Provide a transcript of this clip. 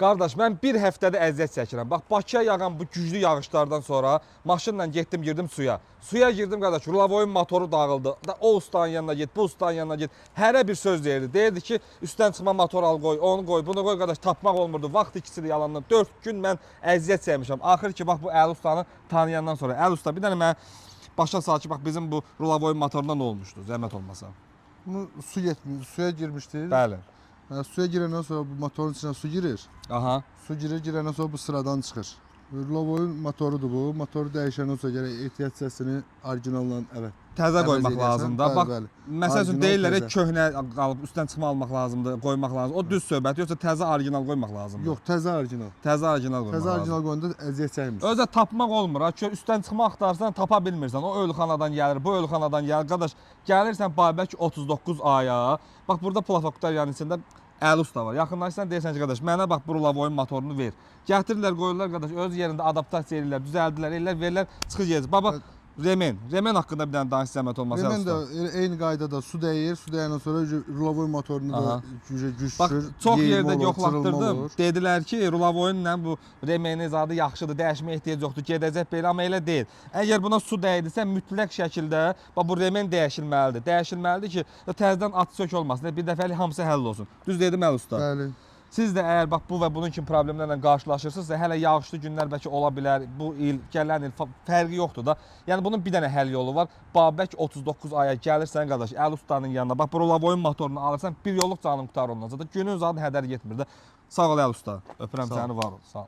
Qardaş, mən bir həftədə əziyyət çəkirəm. Bax, Bakıya yağan bu güclü yağışlardan sonra maşınla getdim, girdim suya. Suya girdim, qardaş, rulavoyun motoru dağıldı. O ustanın yanına get, bu ustanın yanına get. Hərə bir söz deyirdi. Deyirdi ki, üstdən çıxma motor al qoy, onu qoy, bunu qoy, qardaş, tapmaq olmurdu. Vaxt ikisi də yalandan. 4 gün mən əziyyət çəkmişəm. Axır ki, bax, bu Əli ustanı tanıyandan sonra. Əli usta, bir dənə mənə başa sal ki, bax, bizim bu rulavoyun motorunda nə olmuşdu, zəhmət olmasa? Bunu su yetmiyor, suya girmiştir. Bəli. Suya girəndən sonra bu motorun içine su girir. Aha. Su girir, girəndən sonra bu sıradan çıxır. Lavoyun motorudur bu. Motoru dəyişəndən sonra gərək ehtiyat hissəsini orijinalla Təzə qoymaq lazımdır. Bəli, Bax, bəli. məsəl üçün Orijinal deyirlər təzə. köhnə qalıb üstdən çıxma almaq lazımdır, qoymaq lazımdır. O düz söhbət, yoxsa təzə orijinal qoymaq lazımdır. Yox, təzə orijinal. Təzə orijinal qoymaq Təzə lazımdır. orijinal qoyunda əziyyət çəkmir. Özə tapmaq olmur. Ha, üstdən çıxma axtarsan tapa bilmirsən. O ölxanadan gəlir, bu ölxanadan gəlir. Qardaş, gəlirsən Babək 39 aya. Bax, burada plafoklaryanın içində Əli usta var. Yaxınlaşsan deyirsən ki, qardaş, mənə bax bu rulavoyun motorunu ver. Gətirirlər, qoyurlar, qardaş, öz yerində adaptasiya edirlər, düzəldilər, ellər, verirlər, çıxır gedəcək. Baba, remen haqqında bir dənə danış zəhmət olmasa. Remen də eyni qaydada su dəyir, su dəyəndən sonra rulavoy motorunu da güc Bax, düşür. çox yeyilmə yerdə olur, yoxlatdırdım. çırılma olur. Dedilər ki, rulavoyunla bu remeni zadı yaxşıdır, dəyişməyə ehtiyac yoxdur, gedəcək belə, amma elə deyil. Əgər buna su dəydisə mütləq şəkildə bax bu remen dəyişilməlidir. Dəyişilməlidir ki, təzədən at sök olmasın, bir dəfəlik hamısı həll olsun. Düz dedim Əli usta. Bəli. Siz də əgər bax bu və bunun kimi problemlərlə qarşılaşırsınızsa, hələ yağışlı günlər bəlkə ola bilər, bu il, gələn il fərqi yoxdur da. Yəni bunun bir dənə həll yolu var. Babək 39 aya gəlirsən qardaş, Əli ustanın yanına, bax bu rulavoyun motorunu alırsan, bir yolluq canın qutar ondan. Zaten günün zadı hədər getmir də. Sağ ol Əli usta. Öpürəm səni, var ol. Sağ ol.